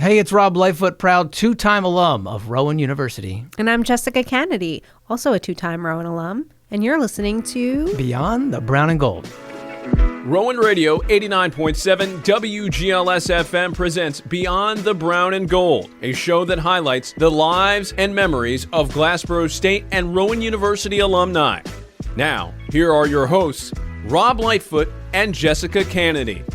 Hey, it's Rob Lightfoot, proud two-time alum of Rowan University. And I'm Jessica Kennedy, also a two-time Rowan alum. And you're listening to Beyond the Brown and Gold. Rowan Radio 89.7 WGLS FM presents Beyond the Brown and Gold, a show that highlights the lives and memories of Glassboro State and Rowan University alumni. Now, here are your hosts, Rob Lightfoot and Jessica Kennedy.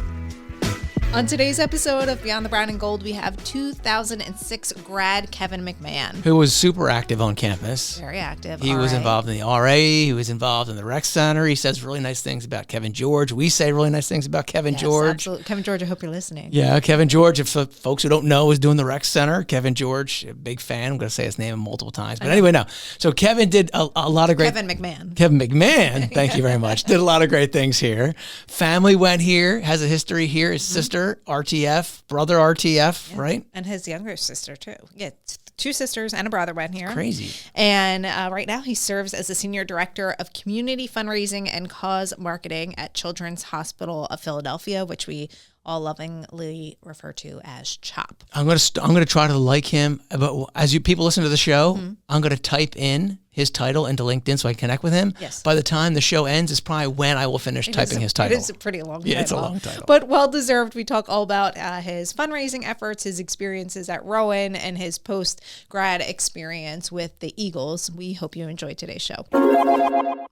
On today's episode of Beyond the Brown and Gold, we have 2006 grad Kevin McMahon. Who was super active on campus. Very active. He was involved in the RA. He was involved in the rec center. He says really nice things about Kevin George. We say really nice things about Kevin George. Absolutely. Kevin George, I hope you're listening. Yeah, Kevin George, if folks who don't know, is doing the rec center. Kevin George, a big fan. I'm going to say his name multiple times. But anyway, no. So Kevin did a lot of great... Kevin McMahon. Kevin McMahon, thank you very much. Did a lot of great things here. Family went here, has a history here. His sister, RTF. Brother RTF, right? And his younger sister, too. Yeah, two sisters and a brother went here. Crazy. And right now he serves as the Senior Director of Community Fundraising and Cause Marketing at Children's Hospital of Philadelphia, which we all lovingly refer to as CHOP. I'm gonna try to like him, but as you people listen to the show, I'm gonna type in his title into LinkedIn so I can connect with him. Yes. By the time the show ends, is probably when I will finish typing his title. It is a pretty long title. Yeah, it's a long title. But well-deserved. We talk all about his fundraising efforts, his experiences at Rowan, and his post-grad experience with the Eagles. We hope you enjoyed today's show.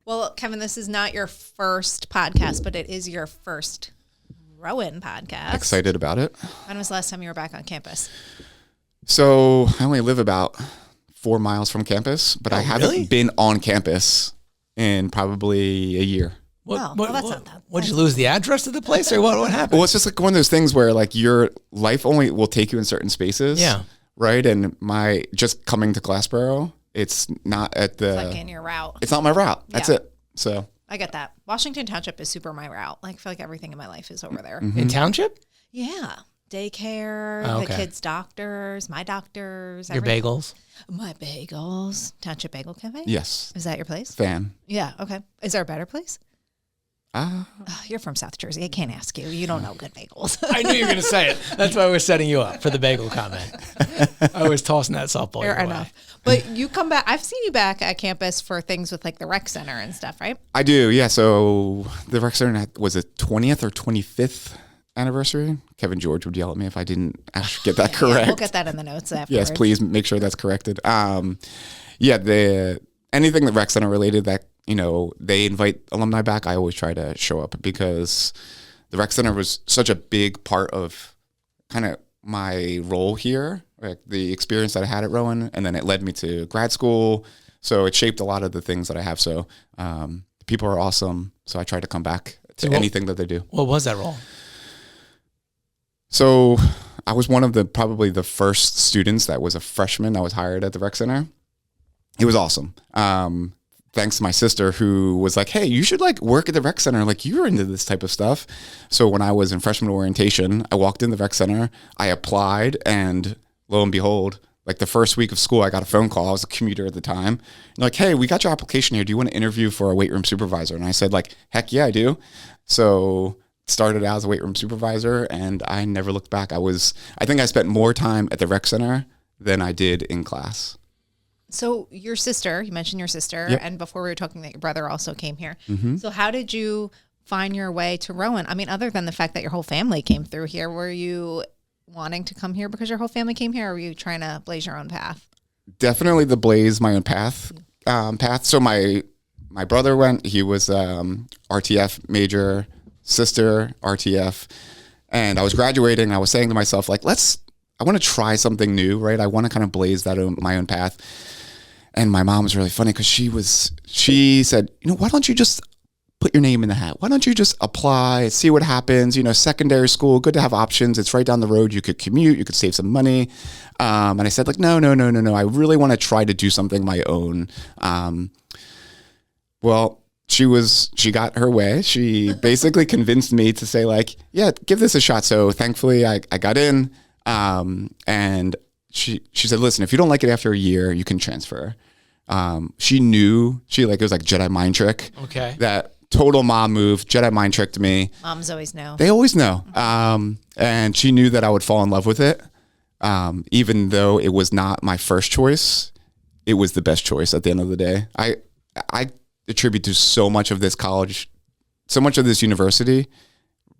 Well, Kevin, this is not your first podcast, but it is your first Rowan podcast. Excited about it. When was the last time you were back on campus? So I only live about 4 miles from campus, but I haven't been on campus in probably a year. Well, that's not that. What, did you lose the address to the place or what happened? Well, it's just like one of those things where like your life only will take you in certain spaces. Yeah. Right. And just coming to Glassboro, it's not at the... It's like in your route. It's not my route. That's Yeah. it. So... I get that. Washington Township is super my route. Like, I feel like everything in my life is over there. In Township? Yeah. Daycare, Oh, the okay. kids' doctors, my doctors. Your everything. bagels? My bagels. Township Bagel Cafe? Yes. Is that your place? Fan. Yeah. Okay. Is there a better place? You're from South Jersey. I can't ask you. You don't know good bagels. I knew you were going to say it. That's why we're setting you up for the bagel comment. I was tossing that softball your Fair way. enough. But you come back. I've seen you back at campus for things with like the rec center and stuff, right? I do. Yeah. So the rec center was the 20th or 25th anniversary. Kevin George would yell at me if I didn't actually get that correct. Yeah, we'll get that in the notes afterwards. Yes, please make sure that's corrected. Anything that rec center related that, they invite alumni back, I always try to show up because the rec center was such a big part of kind of my role here, like the experience that I had at Rowan, and then it led me to grad school. So it shaped a lot of the things that I have. So people are awesome. So I try to come back to anything that they do. What was that role? So I was one of probably the first students that was a freshman that was hired at the rec center. It was awesome. Thanks to my sister who was like, hey, you should like work at the rec center. Like you're into this type of stuff. So when I was in freshman orientation, I walked in the rec center, I applied, and lo and behold, like the first week of school, I got a phone call. I was a commuter at the time. And like, hey, we got your application here. Do you want to interview for a weight room supervisor? And I said like, heck yeah, I do. So started out as a weight room supervisor and I never looked back. I think I spent more time at the rec center than I did in class. So your sister, you mentioned your sister, Yep. and before we were talking that your brother also came here. Mm-hmm. So how did you find your way to Rowan? I mean, other than the fact that your whole family came through here, were you wanting to come here because your whole family came here, or were you trying to blaze your own path? Definitely the blaze my own path. So my brother went, he was RTF major, sister RTF, and I was graduating. I was saying to myself, like, I want to try something new, right? I want to kind of blaze my own path. And my mom was really funny because she said, why don't you just put your name in the hat? Why don't you just apply, see what happens? Secondary school, good to have options. It's right down the road. You could commute, you could save some money. And I said like, no. I really want to try to do something my own. Well, she got her way. She basically convinced me to say like, yeah, give this a shot. So thankfully I got in, and she said, listen, if you don't like it after a year, you can transfer. She knew, it was like Jedi mind trick. Okay. That total mom move, Jedi mind tricked me. Moms always know. They always know. And she knew that I would fall in love with it. even though it was not my first choice, it was the best choice at the end of the day. I attribute to so much of this college, so much of this university.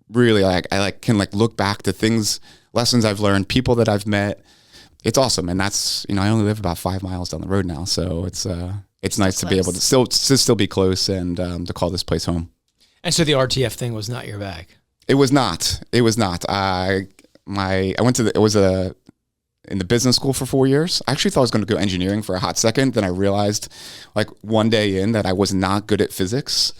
Really, I can look back to things, lessons I've learned, people that I've met. It's awesome, and that's I only live about 5 miles down the road now, so it's nice to be able to still be close and to call this place home. And so the RTF thing was not your bag. It was not. I went to in the business school for 4 years. I actually thought I was going to go engineering for a hot second. Then I realized one day in that I was not good at physics.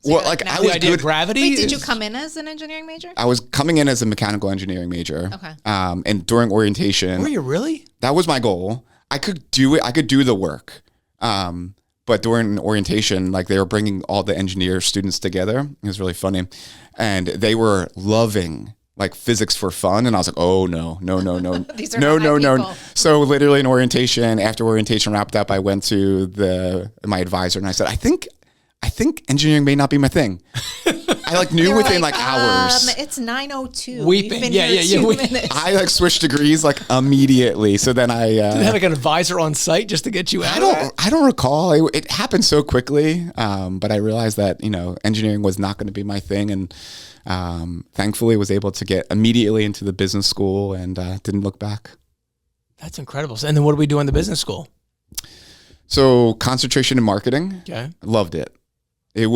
So I was good at gravity. Wait, did you come in as an engineering major? I was coming in as a mechanical engineering major. Okay. And during orientation, Were you really? that was my goal. I could do it. I could do the work. But during orientation, they were bringing all the engineer students together. It was really funny. And they were loving physics for fun. And I was like, oh, no. These are not my people. So literally in orientation, after orientation wrapped up, I went to my advisor and I said, I think engineering may not be my thing. I knew within hours. It's 9:02. Weeping. You've been Yeah, here yeah, 2 we- minutes. I switched degrees immediately. So then I Did they have an advisor on site just to get you out? I don't recall. It happened so quickly. But I realized that engineering was not going to be my thing, and thankfully was able to get immediately into the business school and didn't look back. That's incredible. And then what do we do in the business school? So concentration in marketing. Okay. Loved it. It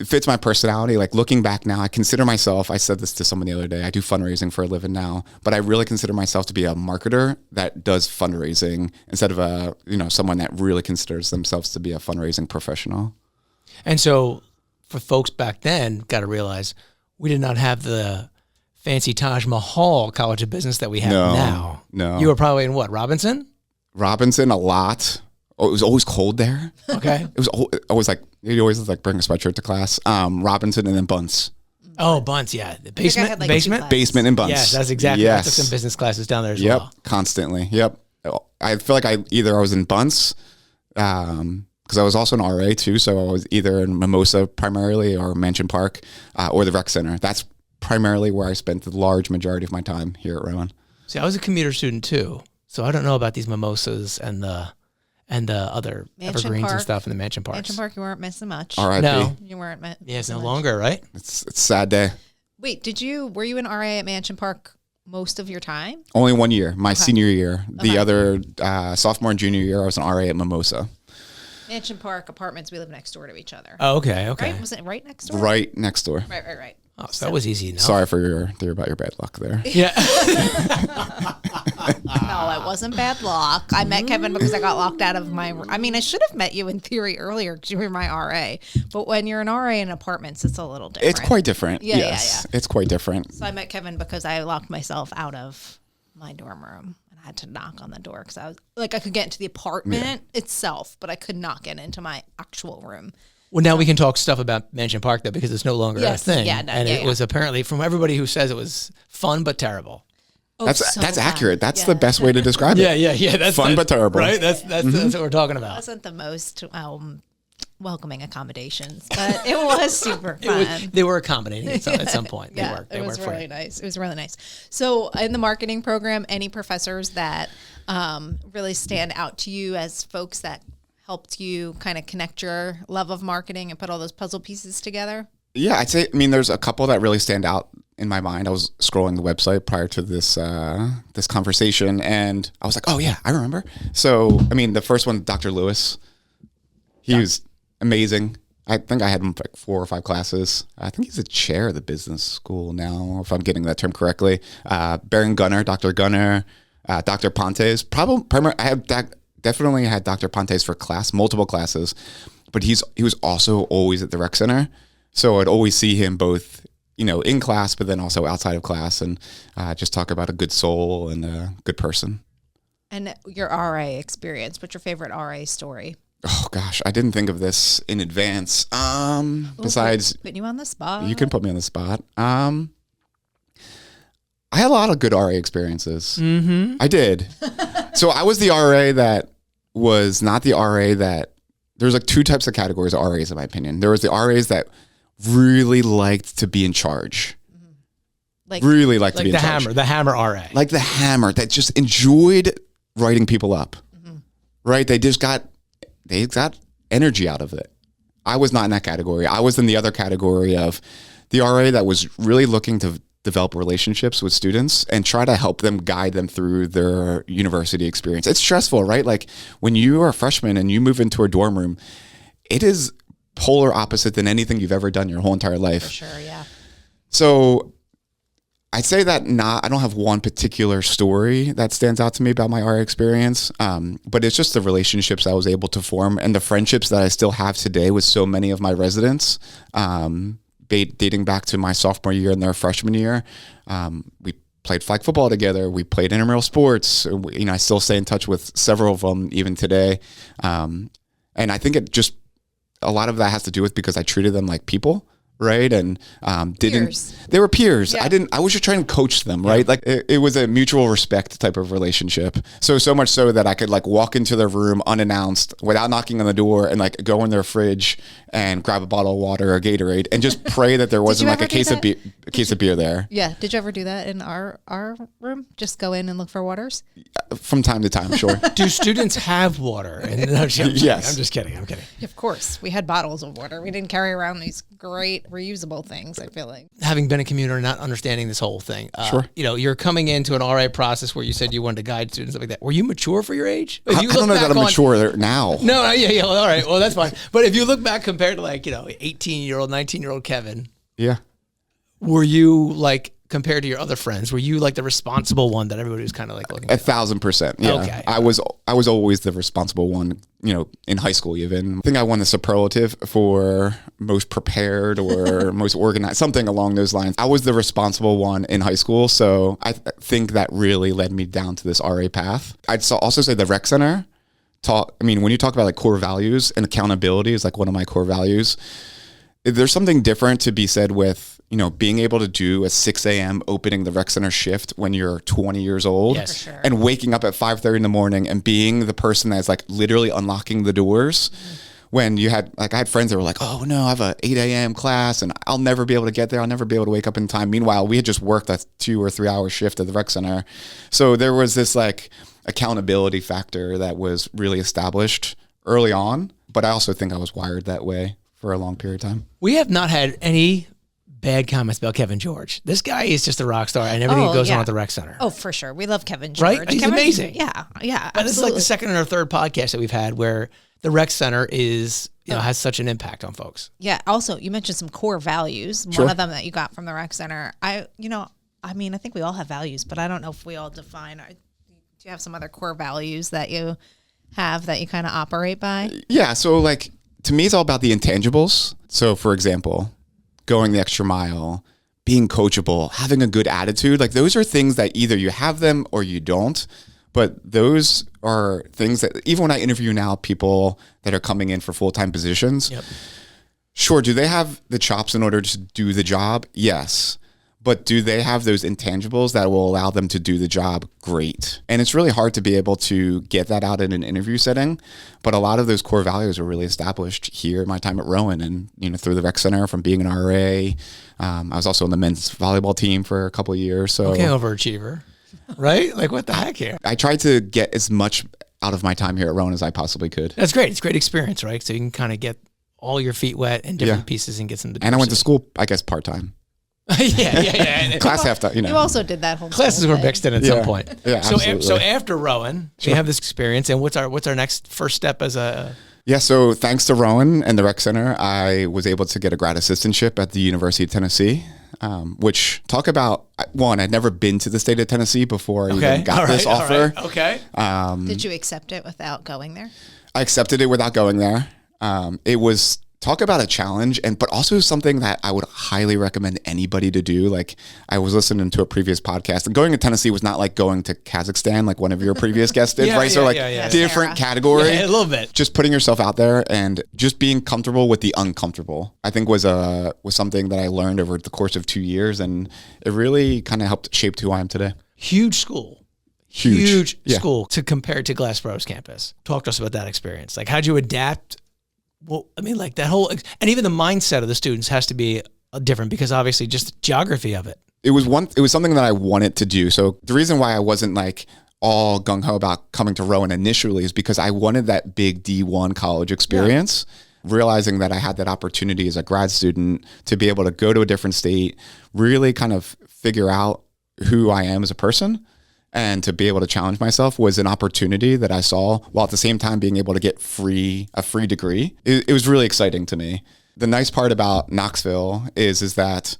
fits my personality. Looking back now, I consider myself, I said this to someone the other day, I do fundraising for a living now, but I really consider myself to be a marketer that does fundraising instead of someone that really considers themselves to be a fundraising professional. And so for folks back then, got to realize we did not have the fancy Taj Mahal College of Business that we have now. No. You were probably in what, Robinson? Robinson, a lot. Oh, it was always cold there. Okay. It was always you always bring a sweatshirt to class. Robinson and then Bunce. Oh, Bunce, yeah. The I basement, had, the two basement. classes. Basement and Bunce. Yes, that's exactly. Yes. I took some business classes down there as Yep, well. constantly. Yep. I feel like I was in Bunce, because I was also an RA too. So I was either in Mimosa primarily or Mansion Park or the Rec Center. That's primarily where I spent the large majority of my time here at Rowan. See, I was a commuter student too, so I don't know about these mimosas and the other Mansion evergreens Park. and stuff in the mansion parks. Mansion Park, you weren't missing much. RIP. No. You weren't. Yeah, it's no missing much. longer, right? It's a sad day. Wait, were you an RA at Mansion Park most of your time? Only 1 year, my senior year. The Okay. other sophomore and junior year, I was an RA at Mimosa. Mansion Park apartments, we live next door to each other. Oh, okay. Right? Was it right next door? Right next door. Right. Oh, so that was easy enough. Sorry for about your bad luck there. Yeah. No, it wasn't bad luck. I met Kevin because I got locked out of I should have met you in theory earlier because you were my RA. But when you're an RA in apartments, it's a little different. It's quite different. Yeah, yes, it's quite different. So I met Kevin because I locked myself out of my dorm room. And I had to knock on the door because I was I could get into the apartment itself, but I could not get into my actual room. Well, now we can talk stuff about Mansion Park though, because it's no longer Yes, a thing. yeah, no, and yeah, it was apparently from everybody who says it was fun but terrible. Oh, That's so accurate. bad. That's Yeah. the best way to describe it. Yeah. That's Fun but terrible. right? That's what we're talking about. Wasn't the most welcoming accommodations, but it was super fun. They were accommodating at some point. They Yeah, worked. They it was worked for really you. nice. It was really nice. So in the marketing program, any professors that really stand out to you as folks that helped you kind of connect your love of marketing and put all those puzzle pieces together? Yeah, I'd say. There's a couple that really stand out in my mind. I was scrolling the website prior to this this conversation, and I was like, "Oh yeah, I remember." So, the first one, Dr. Lewis, he was amazing. I think I had him 4 or 5 classes. I think he's the chair of the business school now, if I'm getting that term correctly. Baron Gunner, Dr. Gunner, Dr. Pontes. Definitely had Dr. Pontes for multiple classes, but he was also always at the Rec Center. So I'd always see him both, in class, but then also outside of class, and just talk about a good soul and a good person. And your RA experience, what's your favorite RA story? Oh gosh, I didn't think of this in advance. Besides, Putting you on the spot. you can put me on the spot. I had a lot of good RA experiences. Mm-hmm. I did. So I was the RA that was not the RA that. There's 2 types of categories of RAs, in my opinion. There was the RAs that really liked to be in charge. really like to Like be in charge. the hammer RA. Like the hammer that just enjoyed writing people up, right? They got energy out of it. I was not in that category. I was in the other category of the RA that was really looking to develop relationships with students and try to help them, guide them through their university experience. It's stressful, right? Like when you are a freshman and you move into a dorm room, it is polar opposite than anything you've ever done your whole entire life. For sure, yeah. So I'd say that I don't have one particular story that stands out to me about my RA experience, but it's just the relationships I was able to form and the friendships that I still have today with so many of my residents, dating back to my sophomore year and their freshman year. We played flag football together. We played intramural sports. I still stay in touch with several of them even today. And I think a lot of that has to do with because I treated them like people. Right. And they were peers. Yeah. I was just trying to coach them. Right. Like it was a mutual respect type of relationship. So much so that I could like walk into their room unannounced without knocking on the door and like go in their fridge and grab a bottle of water or Gatorade and just pray that there wasn't like a case of beer there. Yeah. Did you ever do that in our room? Just go in and look for waters? From time to time, sure. Do students have water? Yes. I'm just kidding. Of course. We had bottles of water. We didn't carry around these great reusable things, I feel like. Having been a commuter and not understanding this whole thing, Sure. You're coming into an RA process where you said you wanted to guide students, stuff like that. Were you mature for your age? I don't know that I'm mature now. No, yeah, well, all right, well, that's fine. But if you look back compared to 18-year-old, 19-year-old Kevin, Yeah. were you like, compared to your other friends, were you like the responsible one that everybody was kind of like looking at? 1,000%. Yeah. Okay. I was always the responsible one, in high school even. I think I won the superlative for most prepared or most organized, something along those lines. I was the responsible one in high school. So I think that really led me down to this RA path. I'd also say the rec center when you talk about like core values, and accountability is like one of my core values. There's something different to be said with, being able to do a 6 a.m. opening the rec center shift when you're 20 years old. Yes. For sure. And waking up at 5:30 in the morning and being the person that's like literally unlocking the doors. When I had friends that were like, oh no, I have a 8 a.m. class and I'll never be able to get there. I'll never be able to wake up in time. Meanwhile, we had just worked a 2 or 3 hour shift at the rec center. So there was this like accountability factor that was really established early on. But I also think I was wired that way for a long period of time. We have not had any bad comments about Kevin George. This guy is just a rock star and everything goes on at the rec center. Oh, for sure. We love Kevin George. Right? He's Kevin, amazing. Yeah. But this is like the second or third podcast that we've had where the rec center is, has such an impact on folks. Yeah. Also, you mentioned some core values. Sure. One of them that you got from the rec center. I think we all have values, but I don't know if we all define. Do you have some other core values that you have that you kind of operate by? Yeah. So like, to me, it's all about the intangibles. So for example, going the extra mile, being coachable, having a good attitude, like those are things that either you have them or you don't. But those are things that even when I interview now people that are coming in for full-time positions, sure, do they have the chops in order to do the job? Yes. But do they have those intangibles that will allow them to do the job great? And it's really hard to be able to get that out in an interview setting. But a lot of those core values are really established here in my time at Rowan and, through the rec center from being an RA. I was also on the men's volleyball team for a couple of years. So Okay, overachiever, right? Like what the heck here? I tried to get as much out of my time here at Rowan as I possibly could. That's great. It's a great experience, right? So you can kind of get all your feet wet in different pieces and get some. And I went to school, I guess, part-time. yeah. Class half time, You also did that whole Classes were mixed in at some point. Yeah, absolutely. So after Rowan, we have this experience, and what's our next first step as a? Yeah, so thanks to Rowan and the rec center, I was able to get a grad assistantship at the University of Tennessee, which talk about one. I'd never been to the state of Tennessee before I even got this offer. Okay. Did you accept it without going there? I accepted it without going there. It was talk about a challenge, but also something that I would highly recommend anybody to do. Like I was listening to a previous podcast, and going to Tennessee was not like going to Kazakhstan, like one of your previous guests did, right? So different category. Yeah, a little bit. Just putting yourself out there and just being comfortable with the uncomfortable, I think was something that I learned over the course of 2 years, and it really kind of helped shape who I am today. Huge school. Huge school to compare to Glassboro's campus. Talk to us about that experience. Like, how'd you adapt? Well, I mean, like that whole, and even the mindset of the students has to be different because obviously just the geography of it. it was something that I wanted to do. So the reason why I wasn't like all gung ho about coming to Rowan initially is because I wanted that big D1 college experience, realizing that I had that opportunity as a grad student to be able to go to a different state, really kind of figure out who I am as a person, and to be able to challenge myself was an opportunity that I saw, while at the same time being able to get a free degree. It was really exciting to me. The nice part about Knoxville is that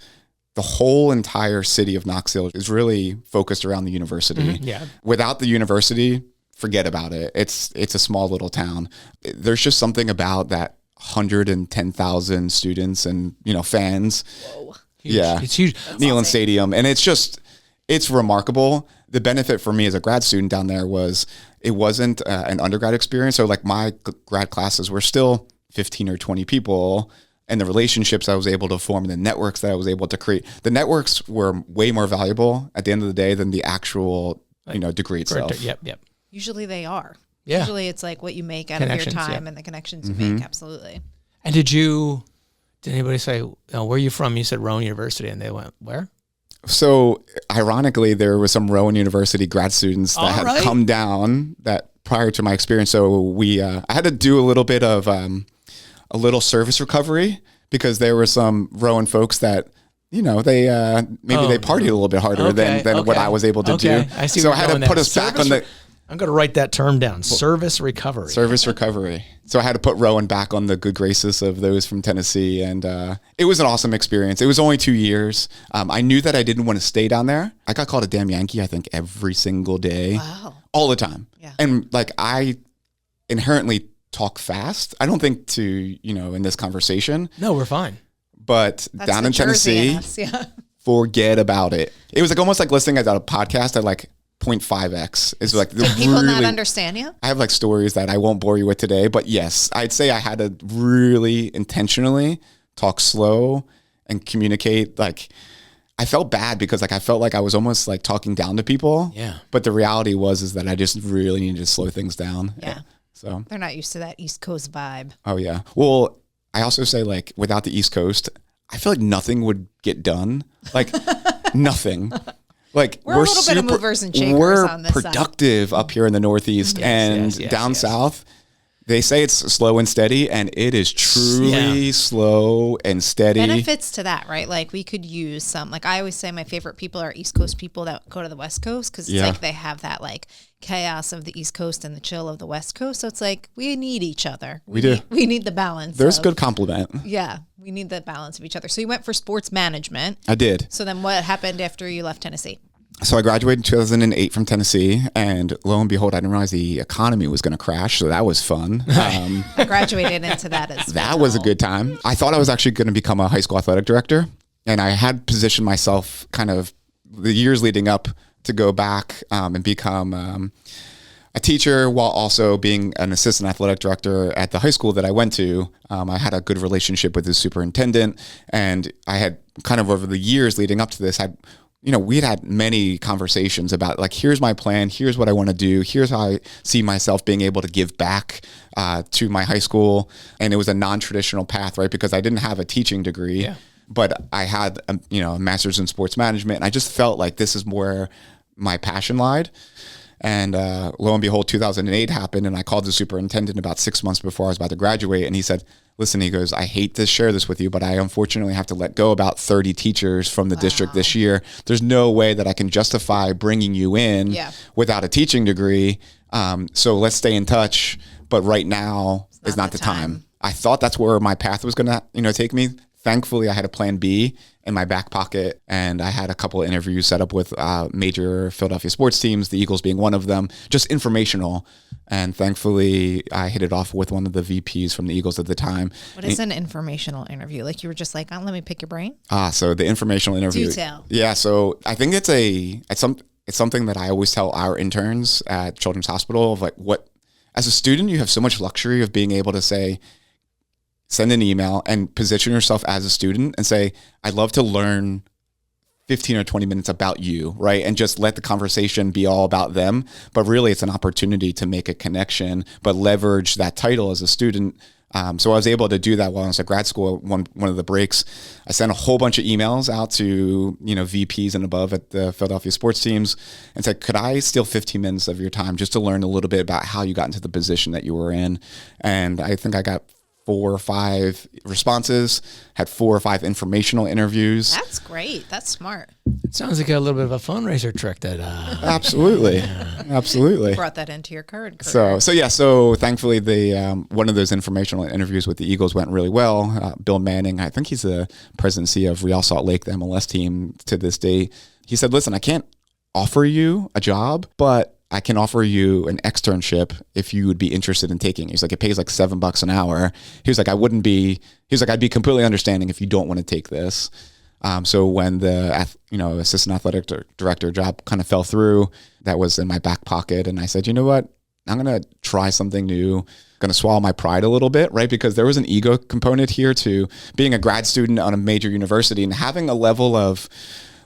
the whole entire city of Knoxville is really focused around the university. Yeah. Without the university, forget about it. It's a small little town. There's just something about that 110,000 students and, fans. Whoa. Huge. Yeah. It's huge. Neyland Stadium. And it's remarkable. The benefit for me as a grad student down there was it wasn't an undergrad experience. So like my grad classes were still 15 or 20 people, and the relationships I was able to form, the networks that I was able to create, the networks were way more valuable at the end of the day than the actual, degree itself. Yep. Usually they are. Yeah. Usually it's like what you make out of your time and the connections you make. Absolutely. And did anybody say, where are you from? You said Rowan University, and they went, where? So ironically, there was some Rowan University grad students that had come down that prior to my experience. So I had to do a little bit of a little service recovery, because there were some Rowan folks that, they partied a little bit harder than what I was able to do. I see. So I had to put us back on the. I'm going to write that term down. Service recovery. Service recovery. So I had to put Rowan back on the good graces of those from Tennessee. And it was an awesome experience. It was only 2 years. I knew that I didn't want to stay down there. I got called a damn Yankee, I think, every single day. Wow. All the time. Yeah. And like I inherently talk fast. I don't think in this conversation. No, we're fine. But That's down the in Tennessee, Jersey in us, forget about it. It was like almost like listening at a podcast at like 0.5x. It's like Did people not understand you? I have like stories that I won't bore you with today, but yes, I'd say I had to really intentionally talk slow and communicate. Like I felt bad because like I felt like I was almost like talking down to people. Yeah. But the reality is that I just really needed to slow things down. Yeah. So they're not used to that East Coast vibe. Oh yeah. Well, I also say like without the East Coast, I feel like nothing would get done. Like nothing. Like we're a little bit of movers and shakers on this side. We're productive up here in the Northeast, and down south, they say it's slow and steady, and it is truly slow and steady. Benefits to that, right? Like we could use some, like I always say my favorite people are East Coast people that go to the West Coast, because it's like they have that like chaos of the East Coast and the chill of the West Coast. So it's like we need each other. We do. We need the balance. There's a good compliment. Yeah, we need the balance of each other. So you went for sports management. I did. So then what happened after you left Tennessee? So I graduated in 2008 from Tennessee, and lo and behold, I didn't realize the economy was going to crash. So that was fun. I graduated into that as well. That was a good time. I thought I was actually going to become a high school athletic director, and I had positioned myself kind of the years leading up to go back and become a teacher while also being an assistant athletic director at the high school that I went to. I had a good relationship with the superintendent, and I had kind of over the years leading up to this we'd had many conversations about like, here's my plan, here's what I want to do, here's how I see myself being able to give back to my high school. And it was a non-traditional path, right? Because I didn't have a teaching degree, but I had a master's in sports management. And I just felt like this is where my passion lied. And lo and behold, 2008 happened, and I called the superintendent about 6 months before I was about to graduate, and he said, listen, he goes, I hate to share this with you, but I unfortunately have to let go about 30 teachers from the district this year. There's no way that I can justify bringing you in without a teaching degree. So let's stay in touch, but right now is not the time. I thought that's where my path was going to take me. Thankfully, I had a plan B in my back pocket, and I had a couple of interviews set up with major Philadelphia sports teams, the Eagles being one of them, just informational. And thankfully, I hit it off with one of the VPs from the Eagles at the time. What is an informational interview? Like you were just like, let me pick your brain? So the informational interview. Do tell. Yeah, so I think it's something that I always tell our interns at Children's Hospital of like as a student, you have so much luxury of being able to say, send an email and position yourself as a student and say, I'd love to learn 15 or 20 minutes about you, right? And just let the conversation be all about them. But really, it's an opportunity to make a connection, but leverage that title as a student So I was able to do that while I was at grad school. One of the breaks, I sent a whole bunch of emails out to, VPs and above at the Philadelphia sports teams and said, could I steal 15 minutes of your time just to learn a little bit about how you got into the position that you were in? And I think I got 4 or 5 responses, had 4 or 5 informational interviews. That's great. That's smart. It sounds like a little bit of a fundraiser trick that. Absolutely. Absolutely. Brought that into your current career. So thankfully the one of those informational interviews with the Eagles went really well. Bill Manning, I think he's the president and CEO of Real Salt Lake, the MLS team to this day. He said, listen, I can't offer you a job, but I can offer you an externship if you would be interested in taking it. He's like, it pays like $7 an hour. He was like, I'd be completely understanding if you don't want to take this. So when the assistant athletic director job kind of fell through, that was in my back pocket. And I said, you know what? I'm going to try something new. Going to swallow my pride a little bit, right? Because there was an ego component here to being a grad student on a major university and having a level of,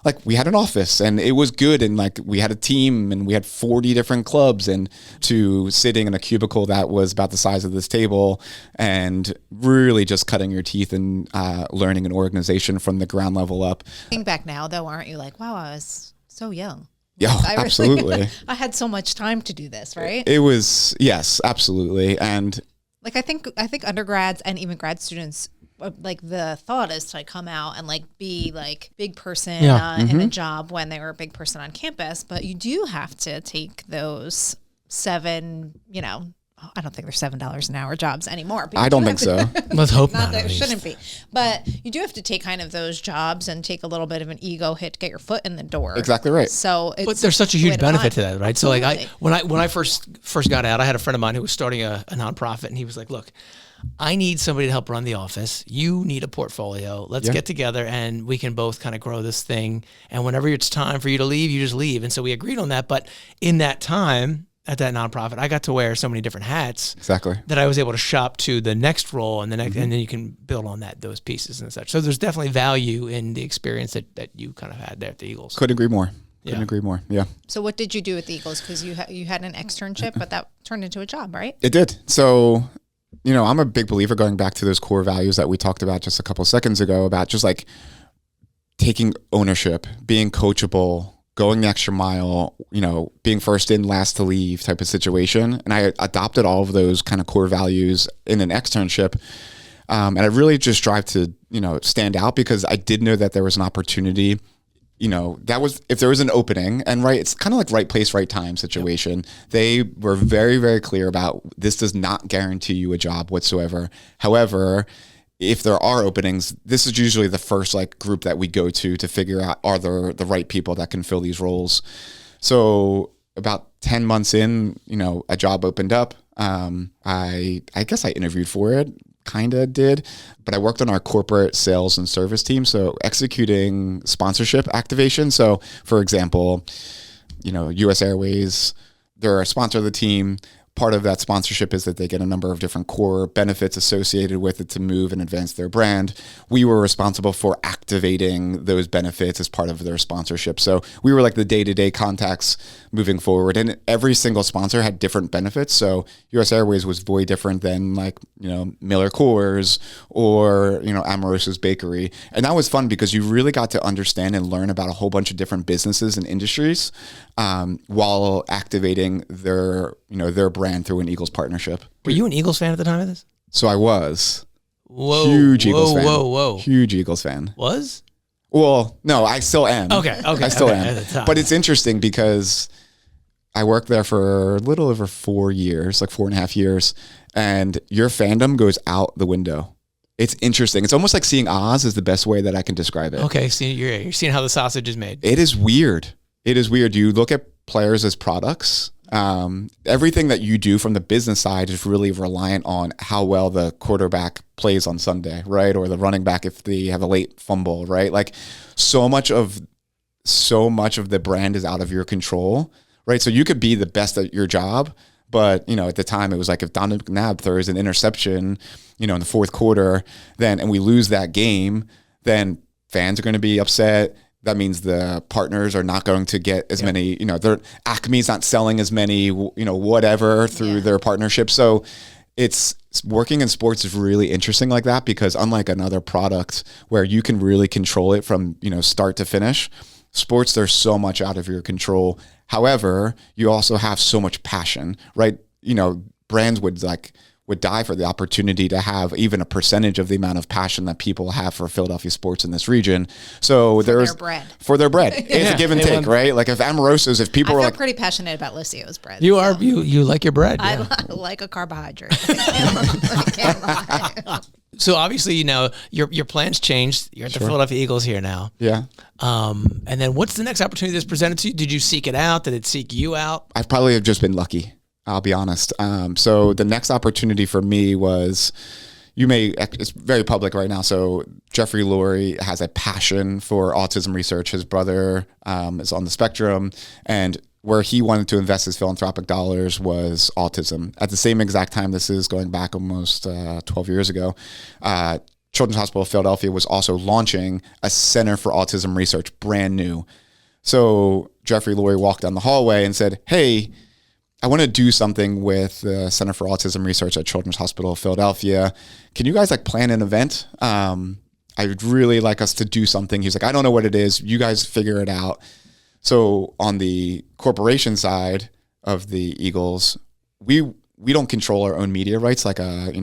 like, we had an office and it was good, and like we had a team and we had 40 different clubs, and to sitting in a cubicle that was about the size of this table and really just cutting your teeth and learning an organization from the ground level up. Looking back now, though, aren't you like, wow, I was so young? Yeah, absolutely. I had so much time to do this, right? It was, yes, absolutely. And like, I think undergrads and even grad students, like, the thought is to like come out and like be like big person in a job when they were a big person on campus, but you do have to take those I don't think they're $7 an hour jobs anymore. I don't think so. Let's hope not. That it shouldn't be, but you do have to take kind of those jobs and take a little bit of an ego hit to get your foot in the door. Exactly right. So, but there's such a huge benefit to that, right? Absolutely. So like when I first got out, I had a friend of mine who was starting a nonprofit, and he was like, look, I need somebody to help run the office. You need a portfolio. Let's get together and we can both kind of grow this thing. And whenever it's time for you to leave, you just leave. And so we agreed on that. But in that time at that nonprofit, I got to wear so many different hats that I was able to shop to the next role and the next, and then you can build on those pieces and such. So there's definitely value in the experience that you kind of had there at the Eagles. Couldn't agree more. Couldn't agree more. Yeah. So what did you do at the Eagles? Because you had an externship, but that turned into a job, right? It did. So, I'm a big believer, going back to those core values that we talked about just a couple of seconds ago, about just like taking ownership, being coachable, going the extra mile, being first in, last to leave type of situation. And I adopted all of those kind of core values in an externship. And I really just strive to, stand out, because I did know that there was an opportunity. That was, if there was an opening, and it's kind of like right place, right time situation. Yep. They were very, very clear about, this does not guarantee you a job whatsoever. However, if there are openings, this is usually the first group that we go to figure out, are there the right people that can fill these roles. So about 10 months in, a job opened up. I guess I interviewed for it. Kind of did, but I worked on our corporate sales and service team. So executing sponsorship activation. So for example, US Airways, they're a sponsor of the team. Part of that sponsorship is that they get a number of different core benefits associated with it to move and advance their brand. We were responsible for activating those benefits as part of their sponsorship. So we were like the day-to-day contacts moving forward, and every single sponsor had different benefits. So US Airways was very different than Miller Coors or, Amoroso's Bakery. And that was fun because you really got to understand and learn about a whole bunch of different businesses and industries while activating their brand through an Eagles partnership. Were you an Eagles fan at the time of this? So I was. Huge Eagles fan. Whoa. Huge Eagles fan. Was? Well, no, I still am. Okay. I still am. But it's interesting because I worked there for a little over 4 years, 4.5 years, and your fandom goes out the window. It's interesting. It's almost like seeing Oz is the best way that I can describe it. Okay, so you're seeing how the sausage is made. It is weird. You look at players as products. Everything that you do from the business side is really reliant on how well the quarterback plays on Sunday, right? Or the running back if they have a late fumble, right? So much of the brand is out of your control, right? So you could be the best at your job, but at the time it was like, if Donovan McNabb throws an interception, in the fourth quarter, and we lose that game, then fans are going to be upset. That means the partners are not going to get as many, Acme's not selling as many, whatever through their partnership. So it's working in sports is really interesting like that, because unlike another product where you can really control it from, start to finish, sports, there's so much out of your control. However, you also have so much passion, right? Brands would die for the opportunity to have even a percentage of the amount of passion that people have for Philadelphia sports in this region. So for their bread. It's a give and take, right? Like if Amoroso's, if people I are feel pretty passionate about Lucio's bread. You are, you like your bread. I Yeah. like a carbohydrate. I can't lie. So obviously, your plans changed. You're at the Philadelphia Eagles here now. Yeah. And then what's the next opportunity that's presented to you? Did you seek it out? Did it seek you out? I probably have just been lucky. I'll be honest. So the next opportunity for me was, it's very public right now. So Jeffrey Lurie has a passion for autism research. His brother is on the spectrum, and where he wanted to invest his philanthropic dollars was autism. At the same exact time, this is going back almost 12 years ago, Children's Hospital of Philadelphia was also launching a Center for Autism Research, brand new. So Jeffrey Lurie walked down the hallway and said, hey, I want to do something with the Center for Autism Research at Children's Hospital of Philadelphia. Can you guys plan an event? I would really like us to do something. He's like, I don't know what it is. You guys figure it out. So on the corporation side of the Eagles, we don't control our own media rights like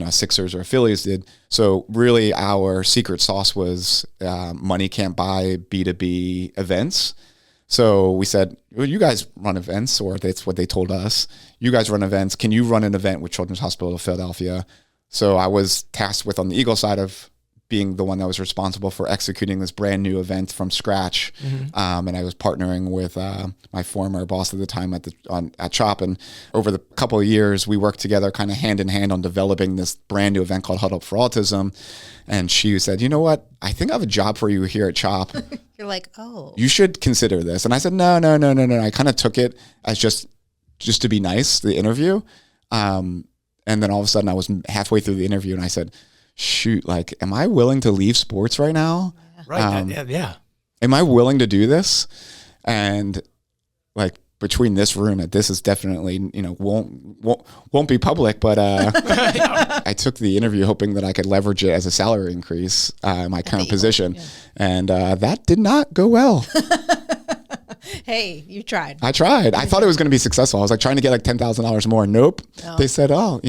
Sixers or Phillies did. So really our secret sauce was money can't buy B2B events. So we said, well, you guys run events, or that's what they told us. You guys run events. Can you run an event with Children's Hospital of Philadelphia? So I was tasked with, on the Eagle side, of being the one that was responsible for executing this brand new event from scratch. And I was partnering with my former boss at the time at CHOP. And over the couple of years, we worked together kind of hand in hand on developing this brand new event called Huddle Up for Autism. And she said, you know what? I think I have a job for you here at CHOP. You're like, oh. You should consider this. And I said, no. I kind of took it as just to be nice, the interview. And then all of a sudden I was halfway through the interview and I said, shoot, am I willing to leave sports right now? Right. Yeah. Am I willing to do this? And between this room, this is definitely, won't be public, but I took the interview hoping that I could leverage it as a salary increase in my current position. Yeah. And that did not go well. Hey, you tried. I tried. I thought it was going to be successful. I was trying to get $10,000 more. Nope. No. They said, oh,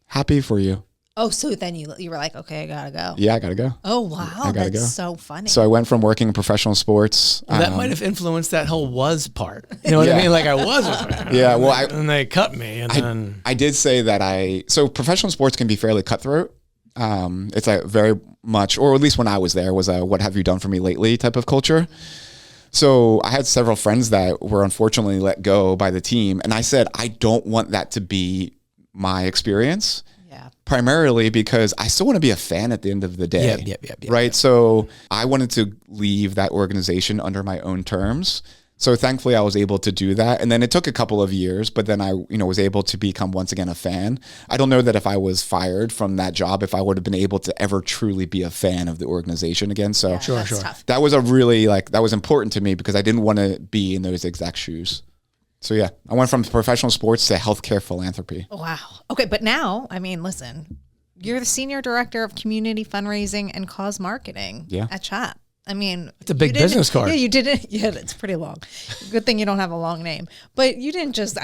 happy for you. Oh, so then you were like, okay, I gotta go. Yeah, I gotta go. Oh, wow. That's so funny. So I went from working in professional sports. Well, that might have influenced that whole was part. You know what I mean? I was. Yeah, well, and they cut me. And then I did say that so professional sports can be fairly cutthroat. It's very much, or at least when I was there, was a what have you done for me lately type of culture. So I had several friends that were unfortunately let go by the team. And I said, I don't want that to be my experience. Primarily because I still want to be a fan at the end of the day. Yep, right? So I wanted to leave that organization under my own terms. So thankfully I was able to do that. And then it took a couple of years, but then I was able to become once again a fan. I don't know that if I was fired from that job, if I would have been able to ever truly be a fan of the organization again. So sure. That was a really that was important to me because I didn't want to be in those exact shoes. So yeah, I went from professional sports to healthcare philanthropy. Wow. Okay, but now, listen, you're the Senior Director of Community Fundraising and Cause Marketing at CHOP. It's a big business card. Yeah, you didn't. Yeah, it's pretty long. Good thing you don't have a long name. But you didn't just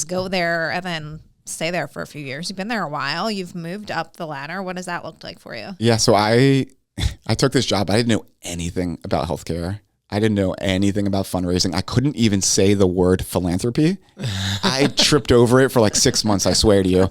go there and then stay there for a few years. You've been there a while. You've moved up the ladder. What does that look like for you? Yeah, so I took this job. I didn't know anything about healthcare. I didn't know anything about fundraising. I couldn't even say the word philanthropy. I tripped over it for 6 months, I swear to you.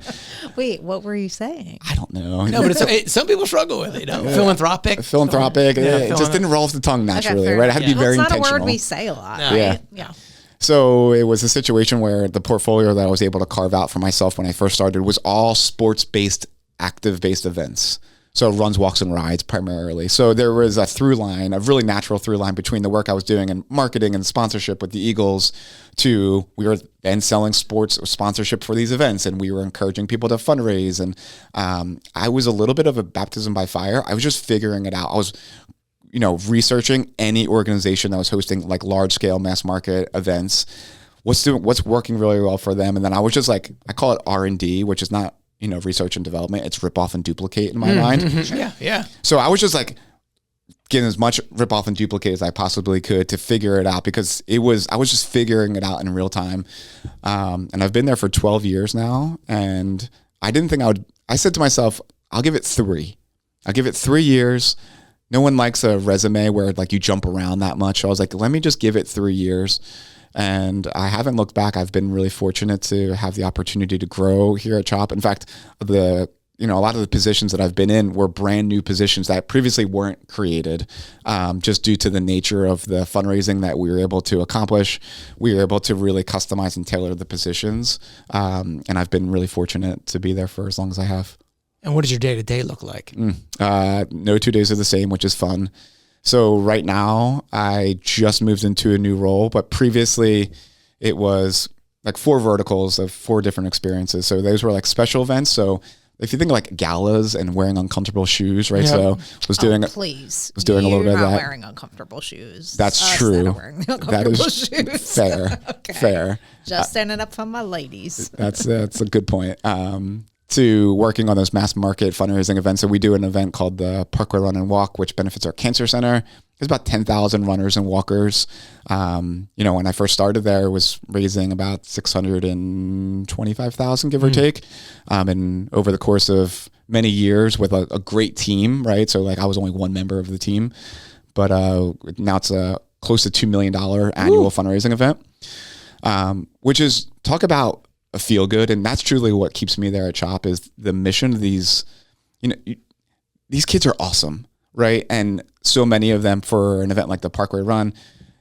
Wait, what were you saying? I don't know. No, but some people struggle with it, Philanthropic. It just didn't roll off the tongue naturally, right? It had to be very intentional. It's not a word we say a lot, no. right? Yeah. So it was a situation where the portfolio that I was able to carve out for myself when I first started was all sports-based, active-based events. So runs, walks, and rides primarily. So there was a really natural through line between the work I was doing in marketing and sponsorship with the Eagles to we were then selling sports sponsorship for these events, and we were encouraging people to fundraise. And I was a little bit of a baptism by fire. I was just figuring it out. I was researching any organization that was hosting large scale mass market events. What's working really well for them. And then I was just I call it R&D, which is not research and development. It's rip off and duplicate in my mind. Yeah. So I was just like getting as much rip off and duplicate as I possibly could to figure it out, because I was just figuring it out in real time. And I've been there for 12 years now, and I didn't think I said to myself, I'll give it 3. I'll give it 3 years. No one likes a resume where like you jump around that much. So I was like, let me just give it 3 years. And I haven't looked back. I've been really fortunate to have the opportunity to grow here at CHOP. In fact, a lot of the positions that I've been in were brand new positions that previously weren't created, just due to the nature of the fundraising that we were able to accomplish. We were able to really customize and tailor the positions. And I've been really fortunate to be there for as long as I have. And what does your day-to-day look like? No 2 days are the same, which is fun. So right now I just moved into a new role, but previously it was like 4 verticals of 4 different experiences. So those were like special events. So if you think of like galas and wearing uncomfortable shoes, right? Yep. So was doing please. Was doing a little bit of You're not that. wearing uncomfortable shoes. That's Us true. that are wearing the That uncomfortable is shoes. fair. Okay. Fair. Just standing up for my ladies. That's a good point. To working on those mass market fundraising events. So we do an event called the Parkway Run and Walk, which benefits our cancer center. There's about 10,000 runners and walkers. When I first started there, it was raising about 625,000, give or take. And over the course of many years with a great team, right? So like I was only one member of the team, but now it's a close to $2 million annual fundraising event, which is talk about a feel good. And that's truly what keeps me there at CHOP is the mission of these, these kids are awesome, right? And so many of them for an event like the Parkway Run,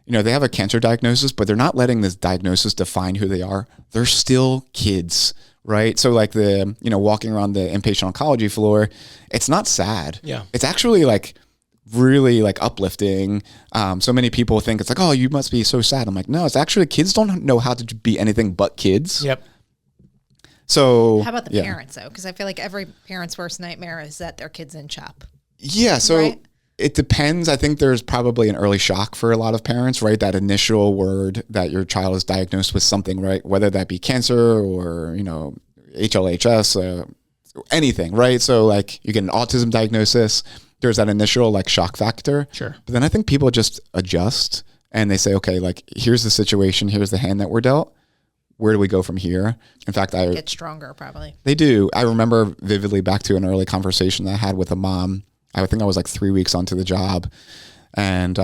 they have a cancer diagnosis, but they're not letting this diagnosis define who they are. They're still kids, right? So like walking around the inpatient oncology floor, it's not sad. Yeah. It's actually like really like uplifting. So many people think it's like, oh, you must be so sad. I'm like, no, it's actually kids don't know how to be anything but kids. Yep. So How about the parents though? Because I feel like every parent's worst nightmare is that their kid's in CHOP. Yeah. So right? It depends. I think there's probably an early shock for a lot of parents, right? That initial word that your child is diagnosed with something, right? Whether that be cancer or, HLHS, anything, right? So like you get an autism diagnosis, there's that initial like shock factor. Sure. But then I think people just adjust and they say, okay, like here's the situation, here's the hand that we're dealt. Where do we go from here? In fact, Get stronger probably. They do. I remember vividly back to an early conversation that I had with a mom. I think I was like 3 weeks onto the job, and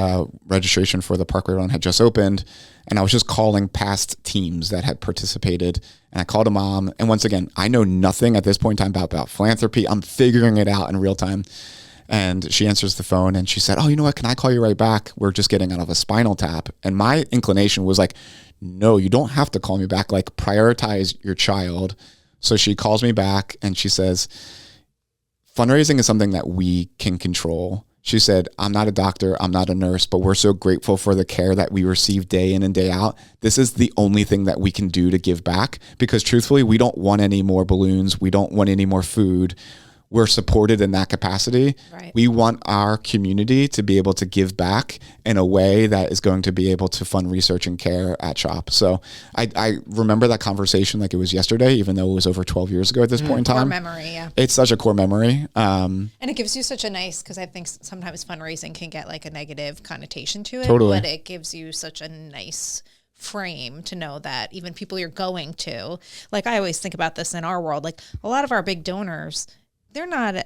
registration for the Parkway Run had just opened, and I was just calling past teams that had participated, and I called a mom, and once again, I know nothing at this point in time about philanthropy. I'm figuring it out in real time. And she answers the phone and she said, oh, you know what? Can I call you right back? We're just getting out of a spinal tap. And my inclination was like, no, you don't have to call me back. Like prioritize your child. So she calls me back and she says, fundraising is something that we can control. She said, I'm not a doctor, I'm not a nurse, but we're so grateful for the care that we receive day in and day out. This is the only thing that we can do to give back, because truthfully, we don't want any more balloons. We don't want any more food. We're supported in that capacity. Right. We want our community to be able to give back in a way that is going to be able to fund research and care at CHOP. So I remember that conversation like it was yesterday, even though it was over 12 years ago at this point in time. Core memory, yeah. It's such a core memory. And it gives you such a nice, because I think sometimes fundraising can get like a negative connotation to it. Totally. But it gives you such a nice frame to know that even people you're going to, like I always think about this in our world, like a lot of our big donors, they're not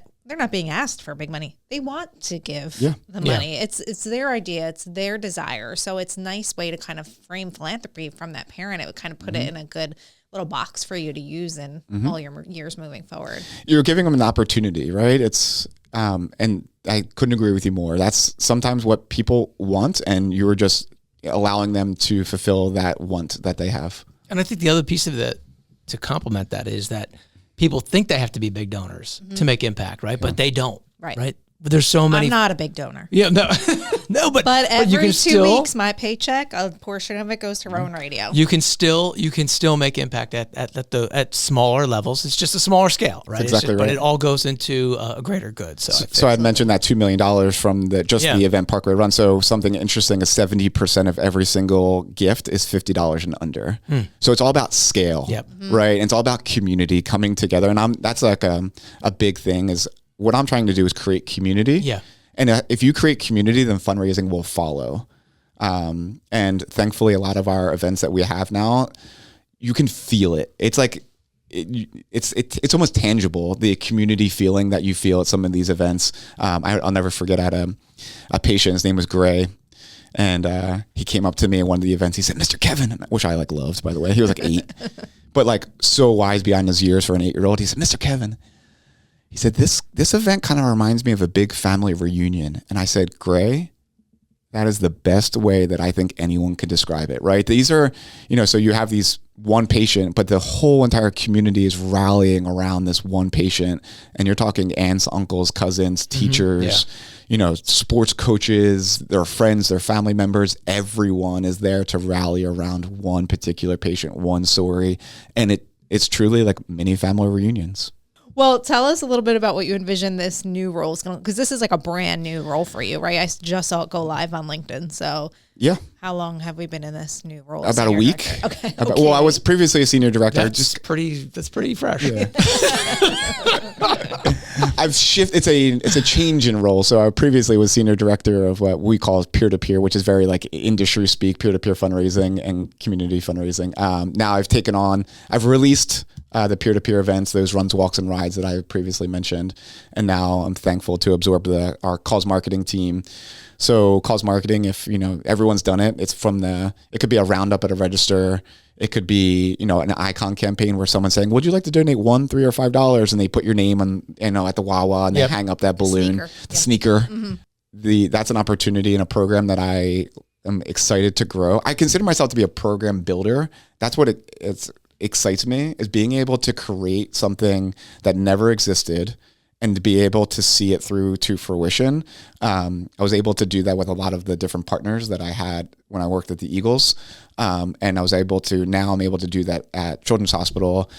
being asked for big money. They want to give the money. Yeah. It's their idea. It's their desire. So it's a nice way to kind of frame philanthropy from that parent. It would kind of put it in a good little box for you to use in all your years moving forward. You're giving them an opportunity, right? It's, and I couldn't agree with you more. That's sometimes what people want, and you're just allowing them to fulfill that want that they have. And I think the other piece of that to complement that is that people think they have to be big donors to make impact, right? But they don't, Right. But there's so many. I'm not a big donor. Yeah, no, no, but every you can 2 still, weeks, my paycheck, a portion of it goes to Rowan Radio. You can still make impact at smaller levels. It's just a smaller scale, right? That's exactly right. But it all goes into a greater good. So I'd mentioned that $2 million from the event Parkway Run. So something interesting is 70% of every single gift is $50 and under. So it's all about scale, right? And it's all about community coming together. And that's like a big thing is what I'm trying to do is create community. Yeah. And if you create community, then fundraising will follow. And thankfully, a lot of our events that we have now, you can feel it. It's like, it's almost tangible, the community feeling that you feel at some of these events. I'll never forget, I had a patient, his name was Gray. And he came up to me at one of the events. He said, "Mr. Kevin," which I loved, by the way. He was 8, but so wise beyond his years for an 8-year-old. He said, "Mr. Kevin," he said, this event kind of reminds me of a big family reunion. And I said, "Gray, that is the best way that I think anyone could describe it," right? These are, so you have these one patient, but the whole entire community is rallying around this one patient. And you're talking aunts, uncles, cousins, teachers, sports coaches, their friends, their family members. Everyone is there to rally around one particular patient, one story. And it's truly like mini family reunions. Well, tell us a little bit about what you envision this new role is going to, because this is like a brand new role for you, right? I just saw it go live on LinkedIn. So yeah. How long have we been in this new role? About a week. Director? Okay. Well, I was previously a senior director. That's pretty fresh. Yeah. I've shifted. It's a change in role. So I previously was senior director of what we call peer-to-peer, which is very like industry speak, peer-to-peer fundraising and community fundraising. Now I've released the peer-to-peer events, those runs, walks, and rides that I previously mentioned. And now I'm thankful to absorb our cause marketing team. So cause marketing, if everyone's done it, it could be a roundup at a register. It could be, an icon campaign where someone's saying, "Would you like to donate $1, $3, or $5?" And they put your name on, at the Wawa, and they hang up that balloon, the sneaker. Mm-hmm. That's an opportunity and a program that I am excited to grow. I consider myself to be a program builder. That's what it excites me, is being able to create something that never existed and to be able to see it through to fruition. I was able to do that with a lot of the different partners that I had when I worked at the Eagles. And now I'm able to do that at Children's Hospital.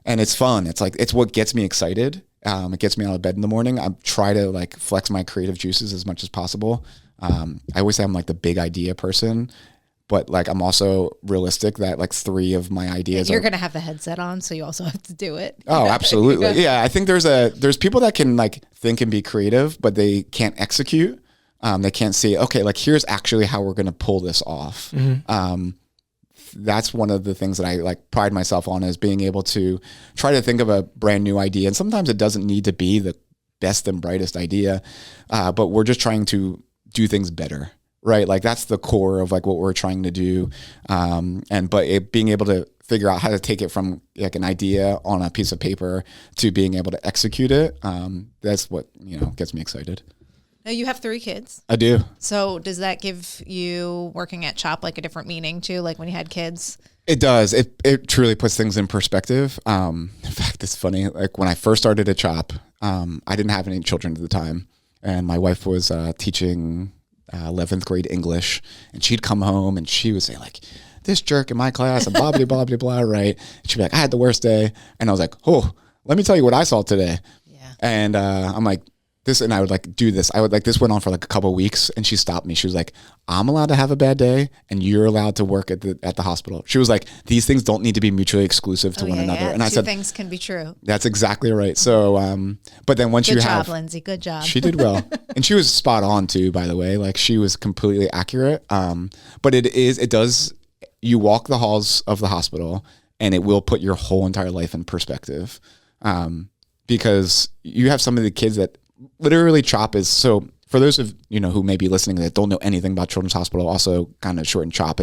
And it's fun. It's what gets me excited. It gets me out of bed in the morning. I try to flex my creative juices as much as possible. I always say I'm the big idea person, but I'm also realistic that 3 of my ideas you're going to have the headset on, so you also have to do it. Oh, absolutely. Yeah. I think there's people that can think and be creative, but they can't execute. They can't see, okay, here's actually how we're going to pull this off. Mm-hmm. That's one of the things that I pride myself on, is being able to try to think of a brand new idea. And sometimes it doesn't need to be the best and brightest idea, but we're just trying to do things better. Right. That's the core of what we're trying to do. Being able to figure out how to take it from an idea on a piece of paper to being able to execute it. That's what, gets me excited. Now, you have 3 kids. I do. So does that give you working at CHOP a different meaning too? When you had kids? It does. It truly puts things in perspective. In fact, it's funny. When I first started at CHOP, I didn't have any children at the time. And my wife was teaching 11th grade English, and she'd come home and she would say "This jerk in my class," and blah, blah, blah, blah, blah, right? And she'd be "I had the worst day." And I was "Oh, let me tell you what I saw today." Yeah. And I'm this, and I would do this. This went on for a couple of weeks, and she stopped me. She was "I'm allowed to have a bad day, and you're allowed to work at the hospital." She was "These things don't need to be mutually exclusive to one another." Yeah. And I said, things can be true. That's exactly right. So, but then once Good job, Lindsay. Good job. She did well. And she was spot on too, by the way. She was completely accurate. But it does, you walk the halls of the hospital, and it will put your whole entire life in perspective. Because you have some of the kids that literally CHOP is, so for those of who may be listening that don't know anything about Children's Hospital, also kind of shortened CHOP,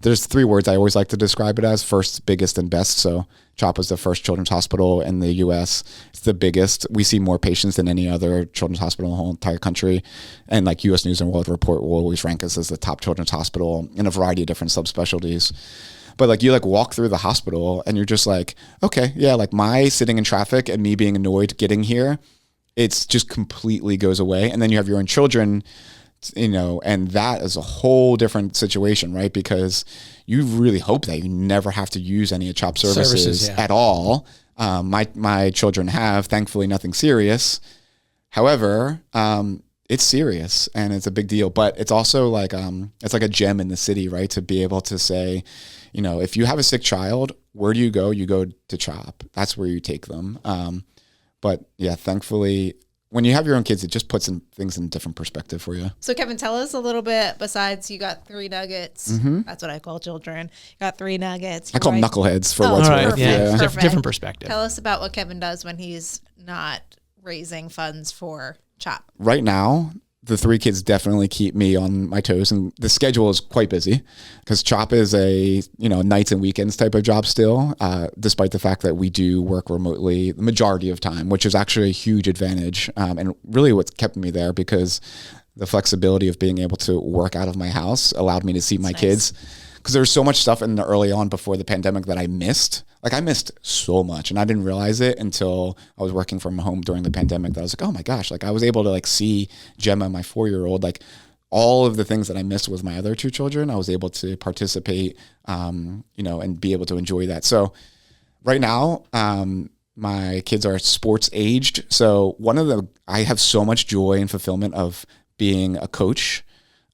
there's 3 words I always like to describe it as: first, biggest, and best. So CHOP was the first children's hospital in the U.S. It's the biggest. We see more patients than any other children's hospital in the whole entire country. And U.S. News and World Report will always rank us as the top children's hospital in a variety of different subspecialties. But you walk through the hospital and you're just okay, yeah, my sitting in traffic and me being annoyed getting here it's just completely goes away. And then you have your own children, and that is a whole different situation, right? Because you really hope that you never have to use any of CHOP services at all. My children have, thankfully, nothing serious. However, it's serious and it's a big deal, but it's also like, it's like a gem in the city, right? To be able to say, if you have a sick child, where do you go? You go to CHOP. That's where you take them. But yeah, thankfully, when you have your own kids, it just puts things in different perspective for you. So Kevin, tell us a little bit, besides you got 3 nuggets. That's what I call children. You got 3 nuggets. I call them knuckleheads for what's worth. Yeah. Different perspective. Tell us about what Kevin does when he's not raising funds for CHOP. Right now, the 3 kids definitely keep me on my toes, and the schedule is quite busy because CHOP is a nights and weekends type of job still, despite the fact that we do work remotely the majority of time, which is actually a huge advantage, and really what's kept me there, because the flexibility of being able to work out of my house allowed me to see my kids, because there was so much stuff in the early on before the pandemic that I missed. Like, I missed so much, and I didn't realize it until I was working from home during the pandemic, that I was like, oh my gosh, like I was able to like see Gemma, my 4-year-old, like all of the things that I missed with my other 2 children, I was able to participate, and be able to enjoy that. So right now, my kids are sports aged. So I have so much joy and fulfillment of being a coach.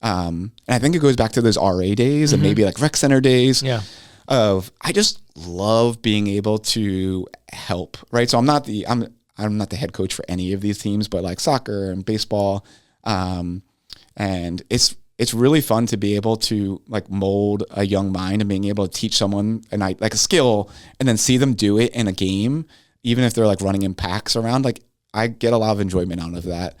And I think it goes back to those RA days and maybe like rec center days. Yeah. I just love being able to help, right? So I'm not the head coach for any of these teams, but like soccer and baseball, and it's really fun to be able to like mold a young mind and being able to teach someone like a skill and then see them do it in a game, even if they're like running in packs around. Like, I get a lot of enjoyment out of that.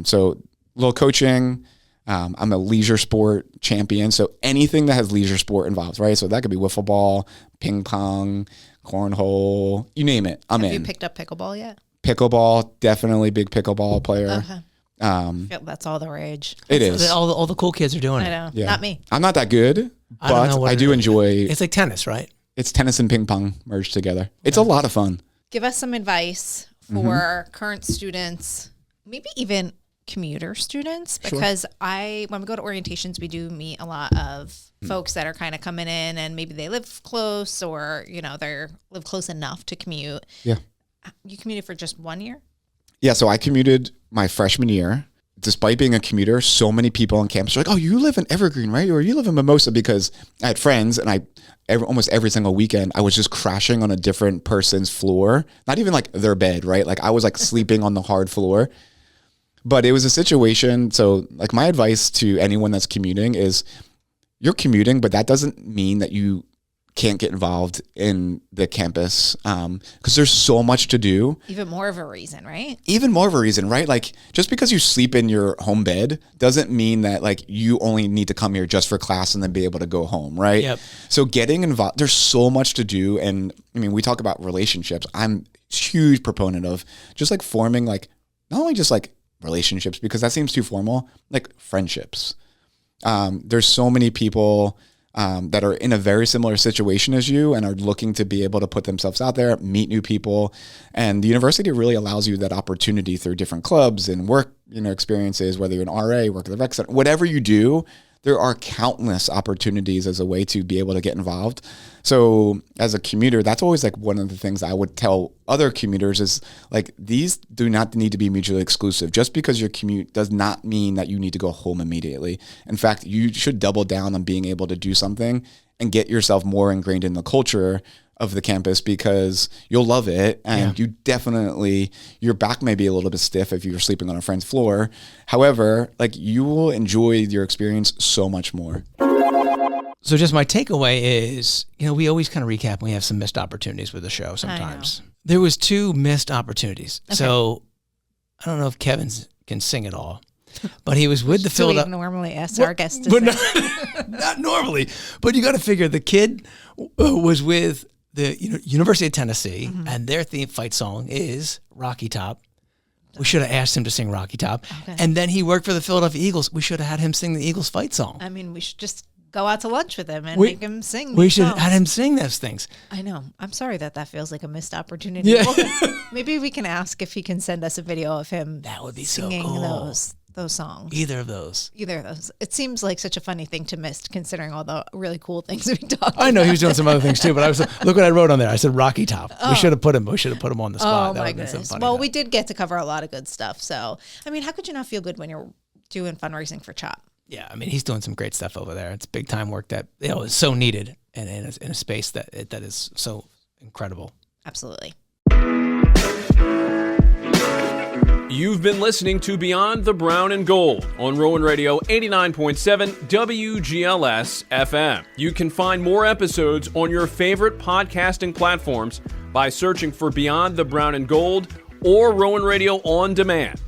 So a little coaching. I'm a leisure sport champion, so anything that has leisure sport involved, right? So that could be wiffle ball, ping pong, cornhole, you name it, I'm in. Have you picked up pickleball yet? Pickleball, definitely big pickleball player. That's all the rage. It is. All the cool kids are doing I it. know. Yeah. Not me. I'm not that good, but I do enjoy. It's like tennis, right? It's tennis and ping pong merged together. It's a lot of fun. Give us some advice for current students, maybe even commuter students, because when we go to orientations, we do meet a lot of folks that are kind of coming in and maybe they live close or they live close enough to commute. Yeah. You commuted for just 1 year? Yeah, so I commuted my freshman year. Despite being a commuter, so many people on campus are like, oh, you live in Evergreen, right? Or you live in Mimosa, because I had friends and almost every single weekend, I was just crashing on a different person's floor, not even like their bed, right? Like I was like sleeping on the hard floor. But it was a situation. So like my advice to anyone that's commuting is you're commuting, but that doesn't mean that you can't get involved in the campus, because there's so much to do. Even more of a reason, right? Even more of a reason, right? Like just because you sleep in your home bed doesn't mean that like you only need to come here just for class and then be able to go home, right? Yep. So getting involved, there's so much to do. And I mean, we talk about relationships. I'm a huge proponent of just like forming like, not only just like relationships, because that seems too formal, like friendships. There's so many people that are in a very similar situation as you and are looking to be able to put themselves out there, meet new people. And the university really allows you that opportunity through different clubs and work, experiences, whether you're an RA, work at the rec center, whatever you do, there are countless opportunities as a way to be able to get involved. So as a commuter, that's always like one of the things I would tell other commuters is like, these do not need to be mutually exclusive. Just because your commute does not mean that you need to go home immediately. In fact, you should double down on being able to do something and get yourself more ingrained in the culture of the campus, because you'll love it. And you definitely, your back may be a little bit stiff if you're sleeping on a friend's floor. However, like you will enjoy your experience so much more. So just my takeaway is, we always kind of recap and we have some missed opportunities with the show sometimes. There was 2 missed opportunities. Okay. So I don't know if Kevin can sing it all, but he was with the Philadelphia. We normally ask our guests to sing. Not normally, but you got to figure the kid was with the University of Tennessee, and their theme fight song is Rocky Top. We should have asked him to sing Rocky Top. Okay. And then he worked for the Philadelphia Eagles. We should have had him sing the Eagles fight song. I mean, we should just go out to lunch with him and We- make him sing. We these should songs. have him sing those things. I know. I'm sorry that feels like a missed opportunity. Yeah. Well, maybe we can ask if he can send us a video of him That would be so singing cool. those songs. Either of those. Either of those. It seems like such a funny thing to miss, considering all the really cool things we talked about. I know he was doing some other things too, but I was look what I wrote on there. I said Rocky Top. We should have put him. We should have put him on the spot. Oh That my would've been so goodness. funny, Well, though. we did get to cover a lot of good stuff. So, I mean, how could you not feel good when you're doing fundraising for CHOP? Yeah, I mean, he's doing some great stuff over there. It's big time work that is so needed, and in a space that is so incredible. Absolutely. You've been listening to Beyond the Brown and Gold on Rowan Radio 89.7 WGLS FM. You can find more episodes on your favorite podcasting platforms by searching for Beyond the Brown and Gold or Rowan Radio On Demand.